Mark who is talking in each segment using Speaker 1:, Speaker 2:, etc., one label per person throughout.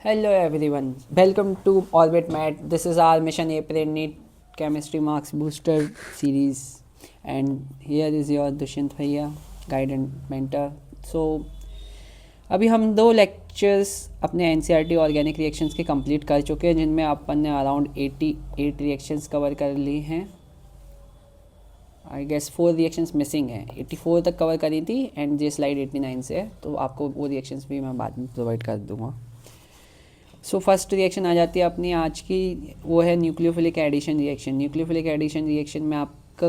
Speaker 1: Hello everyone, welcome to Orbit Mat. This is our Mission April NEET Chemistry Marks Booster series, and here is your Dushyant Bhaiya, guide and mentor. So अभी हम दो lectures अपने an organic reactions के complete कर चुके हैं, जिनमें अपन ने अराउंड 88 रिएक्शंस कवर कर ली हैं. आई गेस 4 रिएक्शंस मिसिंग हैं. 84 तक कवर करी थी एंड ये स्लाइड 89 से है, तो आपको वो रिएक्शंस भी मैं बाद में प्रोवाइड कर दूँगा. सो फर्स्ट रिएक्शन आ जाती है अपनी आज की, वो है nucleophilic addition reaction. Nucleophilic addition reaction में आपका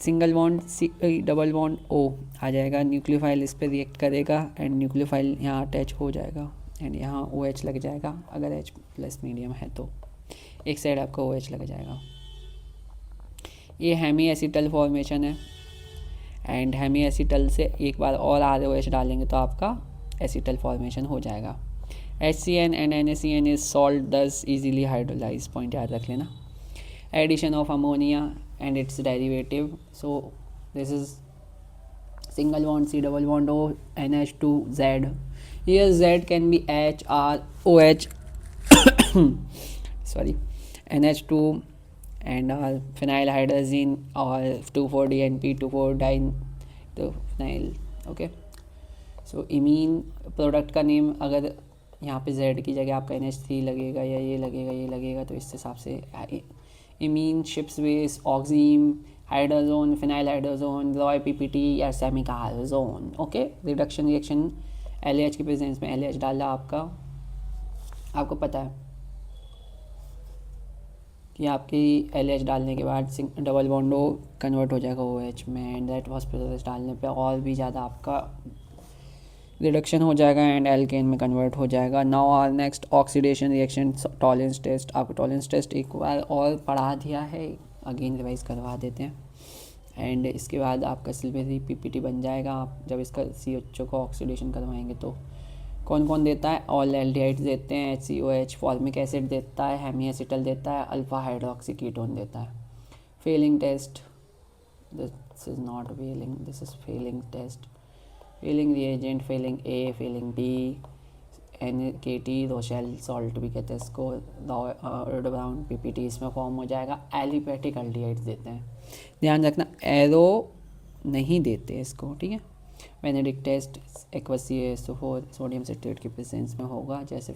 Speaker 1: single bond C double bond O आ जाएगा. न्यूक्लियोफाइल इस पर रिएक्ट करेगा एंड न्यूक्लियोफाइल यहाँ अटैच हो जाएगा एंड यहाँ ओ एच लग जाएगा. अगर एच प्लस मीडियम है तो एक साइड आपका ओ एच लग जाएगा. ये हेमी एसिटल फॉर्मेशन है एंड हेमी एसिटल से एक बार और आर ओ एच डालेंगे तो आपका एसिटल फॉर्मेशन हो जाएगा. HCN and NaCN is salt, thus easily hydrolyzed. Point याद रख लेना. Addition of ammonia and its derivative. So this is single bond C double bond O NH2Z. Here Z can be H R OH sorry NH2 and phenyl hydrazine or 2,4-DNP 2,4-dine तो phenyl. Okay. So imine product का name अगर यहाँ पे Z की जगह आपका NH3 लगेगा या ये लगेगा तो इस हिसाब से imine, Schiff's base, oxime, hydrazone, phenyl hydrazone, रॉय PPT या semicarbazone. Okay. Reduction reaction LH की प्रेजेंस में LH डाला आपको पता है कि आपकी LH डालने के बाद डबल बॉन्ड O कन्वर्ट हो जाएगा OH में एंड दैट फॉस्फोरस डालने पे और भी ज़्यादा आपका रिडक्शन हो जाएगा एंड एल्केन में कन्वर्ट हो जाएगा. Now our next oxidation reaction Tollens test. आपको टॉलरेंस टेस्ट एक बार और पढ़ा दिया है, अगेन रिवाइज करवा देते हैं. एंड इसके बाद आपका सिल्वरी PPT बन जाएगा. आप जब इसका CHO को ऑक्सीडेशन करवाएंगे तो कौन कौन देता है? ऑल एल्डिहाइड्स देते हैं, HCOH, फॉर्मिक एसिड देता है, हेमी एसिटल देता है, अल्फा हाइड्रोक्सी कीटोन देता है. Fehling test, this is not failing, this is Fehling test. Fehling reagent, Fehling A, Fehling B, NKT, Rochelle salt भी कहते हैं इसको, रेड ब्राउन PPT इसमें फॉर्म हो जाएगा. एलिपेटिक एल्डिहाइड्स देते हैं, ध्यान रखना एरो नहीं देते इसको, ठीक है. Benedict test aqueous CaSO4 sodium citrate की प्रेजेंस में होगा. जैसे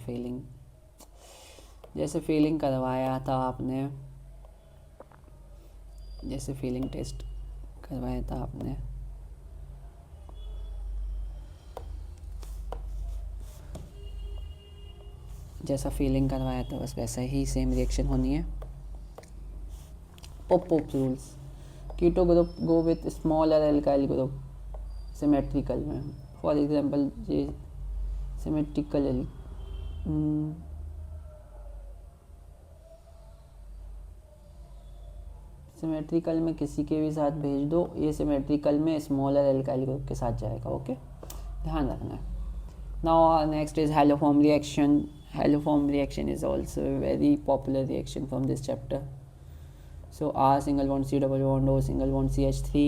Speaker 1: फीलिंग करवाया था आपने, जैसे फीलिंग टेस्ट करवाया था आपने, जैसा फीलिंग करवाया था बस वैसा ही सेम रिएक्शन होनी है. Pope rules. Keto group go with smaller alkyl group symmetrical में. फॉर एग्जांपल ये सिमेट्रिकल सिमेट्रिकल में किसी के भी साथ भेज दो, ये सिमेट्रिकल में स्मॉलर एल्काइल ग्रुप के साथ जाएगा. ओके, ध्यान रखना है. Now next is haloform reaction. Haloform reaction is also a very popular reaction from this chapter. So R single bond C double bond O single bond CH3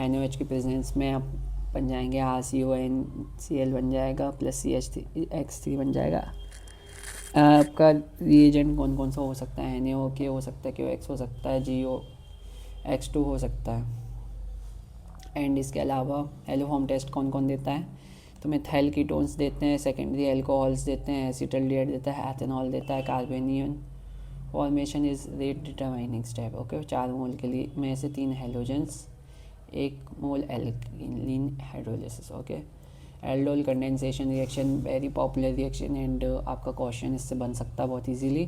Speaker 1: NOH की presence में आप बन जाएंगे RCONCl बन जाएगा प्लस CH3X3 बन जाएगा. आपका रिएजेंट कौन कौन सा हो सकता है? NaOK हो सकता है, QX हो सकता है, GOX2 हो सकता है. एंड इसके अलावा हैलोफॉर्म टेस्ट कौन कौन देता है? तो मिथाइल कीटोन्स देते हैं, सेकेंडरी अल्कोहल्स देते हैं, एसिटल्डिहाइड देता है, एथेनॉल देता है, carbanion. Formation is rate determining step. Okay, 4 mole के लिए में से 3 halogens, 1 mole alkene hydrolysis. Okay. Aldol condensation reaction very popular reaction and आपका क्वेश्चन इससे बन सकता है बहुत easily.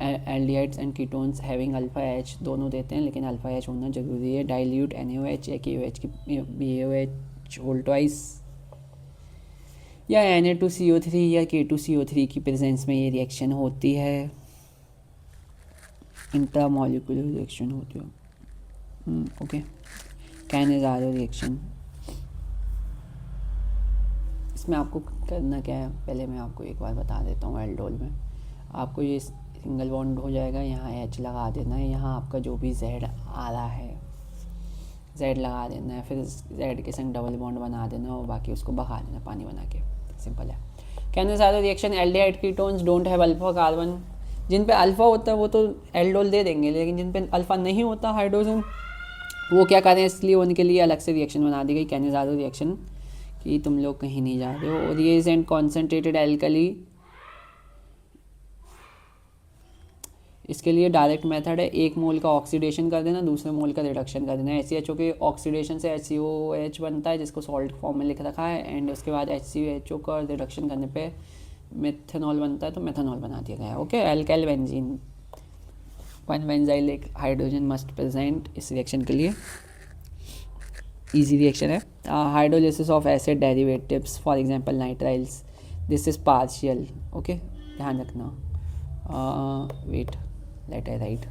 Speaker 1: Aldehydes and ketones having alpha H दोनों देते हैं, लेकिन अल्फा एच होना जरूरी है. डाइल्यूट NaOH या KOH की BaOH होल ट्वाइस या Na2CO3 या K2CO3 की प्रेजेंस में ये रिएक्शन होती है. इंट्रामोलिकुलर रिएक्शन होती है. ओके. कैनेजारो रिएक्शन, इसमें आपको करना क्या है, पहले मैं आपको एक बार बता देता हूँ. एल्डोल में आपको ये सिंगल बॉन्ड हो जाएगा, यहाँ H लगा देना है, यहाँ आपका जो भी Z आ रहा है Z लगा देना है, फिर Z के संग डबल बॉन्ड बना देना और बाकी उसको भगा देना पानी बना के. सिंपल है. कहने सारे reaction aldehyde ketones don't have alpha carbon, जिन पे अल्फा होता है वो तो एल्डोल दे देंगे, लेकिन जिन पे अल्फा नहीं होता हाइड्रोजन वो क्या करें, इसलिए उनके लिए अलग से रिएक्शन बना दी गई कैनेजारो रिएक्शन कि तुम लोग कहीं नहीं जा रहे हो। रिएज एंड कॉन्सेंट्रेटेड एल्कली, इसके लिए डायरेक्ट मेथड है, एक मोल का ऑक्सीडेशन कर देना, दूसरे मोल का रिडक्शन कर देना। HCHO के ऑक्सीडेशन से HCOH बनता है जिसको सॉल्ट फॉर्म में लिख रखा है, एंड उसके बाद HCHO का रिडक्शन करने पे मेथनॉल बनता है, तो मेथनॉल बना दिया गया है। Okay, alkyl benzene, one benzyl hydrogen must present इस रिएक्शन के लिए। इजी रिएक्शन है। Hydrolysis of acid derivatives for example nitriles, this is partial. Okay, ध्यान रखना। Wait, let I write.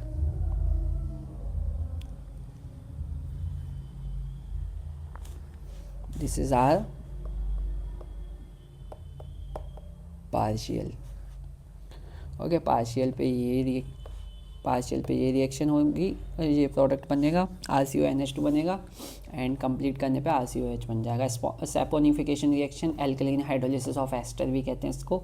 Speaker 1: This is our partial. Okay, partial पे ये reaction होगी, ये प्रोडक्ट बनेगा, RCONH2 बनेगा, एंड कंप्लीट करने पे RCOH बन जाएगा। Saponification reaction, alkaline hydrolysis of ester भी कहते हैं इसको।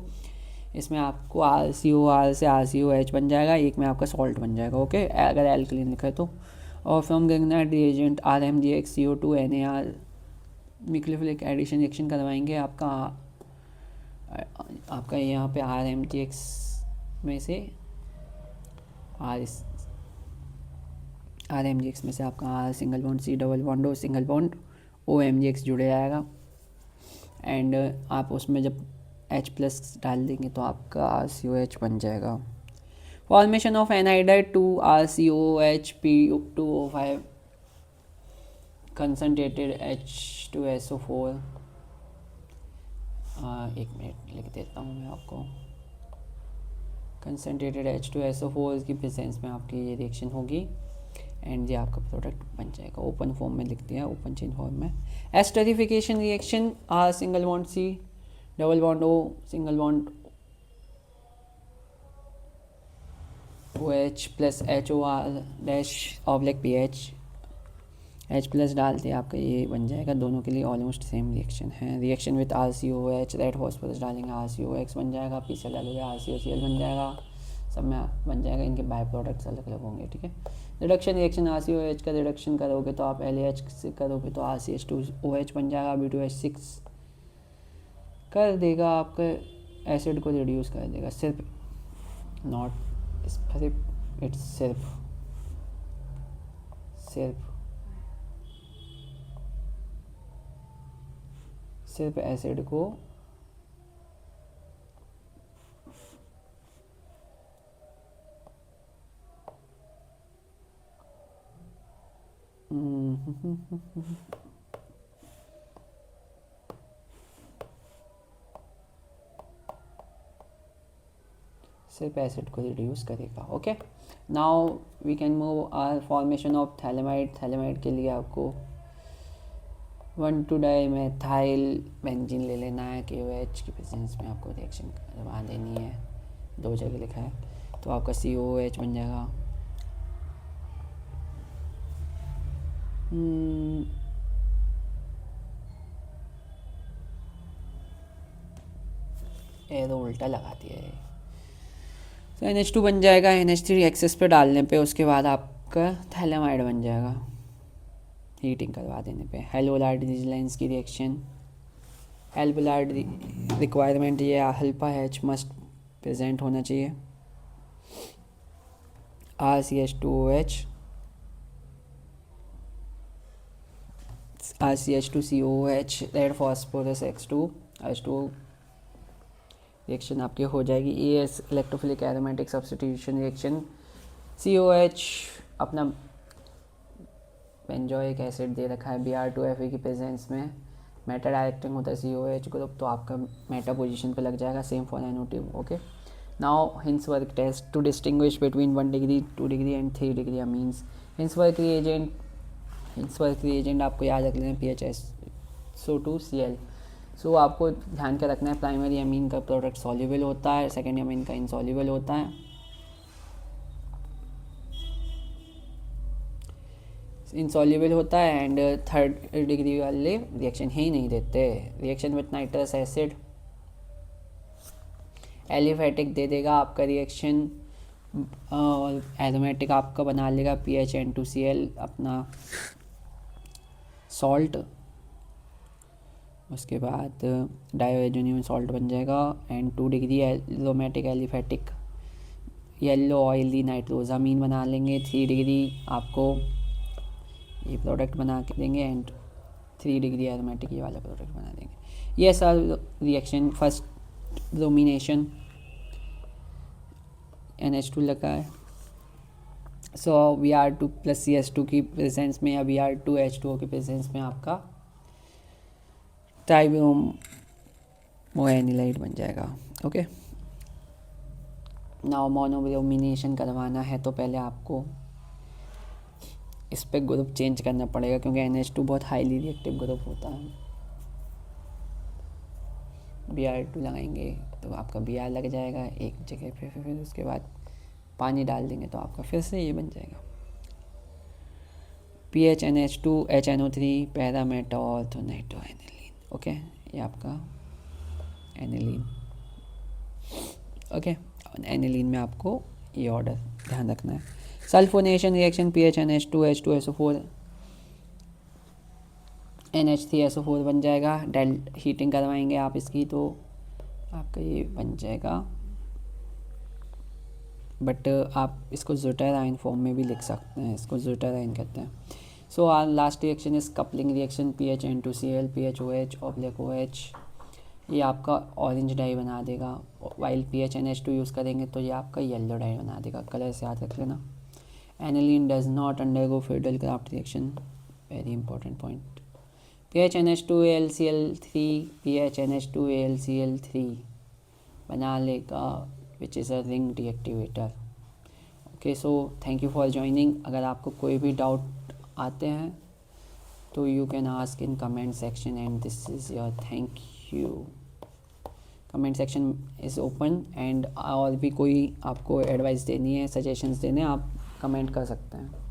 Speaker 1: इसमें आपको RCOR से RCOH बन जाएगा, एक में आपका सॉल्ट बन जाएगा। ओके, अगर एल्कलीन लिखा है तो। और from Grignard reagent RMGX CO2 NaR nucleophilic addition reaction करवाएंगे। आपका यहाँ पे RMGX में से RMGX में से आपका R single bond C double bond O single bond OMGX जुड़ जाएगा, एंड आप उसमें जब H+ डाल देंगे तो आपका RCOH बन जाएगा। Formation of anhydride 2 RCOH P2O5 concentrated H2SO4। एक मिनट लिख देता हूँ मैं आपको। कंसनट्रेटेड H2SO4 की प्रेजेंस में आपकी ये रिएक्शन होगी, एंड ये आपका प्रोडक्ट बन जाएगा। ओपन फॉर्म में लिख दिया, ओपन चेन फॉर्म में। Esterification reaction, R single bond C double bond O single bond OH plus HOR dash oblique PH, H+ डालते आपका ये बन जाएगा। दोनों के लिए ऑलमोस्ट सेम रिएक्शन है। Reaction with RCOH, red phosphorus डालेंगे RCOX बन जाएगा, PCl डालोगे RCOCl बन जाएगा, सब में बन जाएगा। इनके बाय प्रोडक्ट्स अलग अलग होंगे, ठीक है। रिडक्शन रिएक्शन, RCOH का रिडक्शन करोगे तो आप LAH से करोगे तो RCH2OH बन जाएगा, B2H6 कर देगा, आपके एसिड को रिड्यूस कर देगा। सिर्फ नॉट सिर्फ, इट्स सिर्फ एसिड को सिर्फ एसिड को रिड्यूस करेगा। Okay, now we can move our formation of phthalimide. Phthalimide के लिए आपको 1,2-डाइमेथाइल बेंजीन ले लेना है, KOH की प्रेजेंस में आपको रिएक्शन करवा देनी है, 2 जगह लिखा है, तो आपका COOH बन जाएगा। ये तो उल्टा लगाती है। तो NH2 बन जाएगा, NH3 एक्सेस पे डालने पे, उसके बाद आपका थैलेमाइड बन जाएगा हीटिंग करवा देने पे। हेलोलार्ड रिजलाइंस की रिएक्शन, एल्बुलार्ड रिक्वायरमेंट ये अल्फा H मस्ट प्रेजेंट होना चाहिए, RCH2OH RCH2COOH red phosphorus X2 H2 reaction आपकी हो जाएगी। ES electrophilic aromatic substitution reaction, COH अपना बेंजोइक एसिड दे रखा है, Br2Fe की प्रेजेंस में मेटा डायरेक्टिंग होता है COH ग्रुप, तो आपका मेटा पोजीशन पे लग जाएगा। Same for NO2। Okay, now Hinsberg test to distinguish between 1 degree 2 degree and 3 degree amines. Hinsberg reagent आपको याद रख लेना, PHSO2Cl। सो आपको ध्यान के रखना है, प्राइमरी अमीन का प्रोडक्ट सॉल्युबल होता है, सेकेंडरी अमीन का इनसॉल्युबल होता है। इनसॉल्युबल होता है, एंड 3rd डिग्री वाले रिएक्शन ही नहीं देते। Reaction with nitrous acid, aliphatic दे देगा आपका रिएक्शन, और एरोमेटिक आपका बना लेगा PHN2Cl अपना सॉल्ट। उसके बाद डायोजोनियम सॉल्ट बन जाएगा। And 2 degree aromatic aliphatic yellow oily nitrosamine बना लेंगे। 3 डिग्री आपको ये प्रोडक्ट बना के देंगे एंड 3 डिग्री एरोमेटिक ये वाला प्रोडक्ट बना देंगे। ये sir reaction first bromination NH2 लगा है। सो Br2 प्लस CH2 की प्रेजेंस में या Br2H2O की प्रेजेंस में आपका ट्राइब्रोमोएनिलाइड बन जाएगा। ओके, नाउ मोनोब्रोमिनेशन करवाना है तो पहले आपको इस पे ग्रुप चेंज करना पड़ेगा क्योंकि NH2 बहुत हाईली रिएक्टिव ग्रुप होता है। Br2 लगाएंगे तो आपका Br लग जाएगा एक जगह पे, फिर उसके बाद पानी डाल देंगे तो आपका फिर से ये बन जाएगा PHNH2 HNO3 पैरामेटाऑर्थोनाइट्रोएनिलीन। ओके, ये आपका एनिलीन। ओके, एनिलीन में आपको ये ऑर्डर ध्यान रखना है। Sulphonation reaction PHNH2 H2SO4 NH3SO4 बन जाएगा। डेल हीटिंग करवाएंगे आप इसकी तो आपका ये बन जाएगा, बट आप इसको ज़्यूटाराइन फॉर्म में भी लिख सकते हैं, इसको ज़्यूटाराइन कहते हैं। सो आर लास्ट रिएक्शन इस coupling reaction PHN2Cl PHOH OH, ये आपका ऑरेंज डाई बना देगा। वाइल PHNH2 यूज़ करेंगे तो ये आपका येलो डाई बना देगा। कलर से याद रख लेना। Aniline does not undergo Friedel Crafts reaction, very important point. PHNH2AlCl3 PHNH2AlCl3 बना लेगा which is a ring deactivator. Okay, so thank you for joining. अगर आपको कोई भी डाउट आते हैं तो you can ask in comment section and this is your thank you. Comment section is open and और भी कोई आपको एडवाइस देनी है, सजेशंस देने, आप कमेंट कर सकते हैं।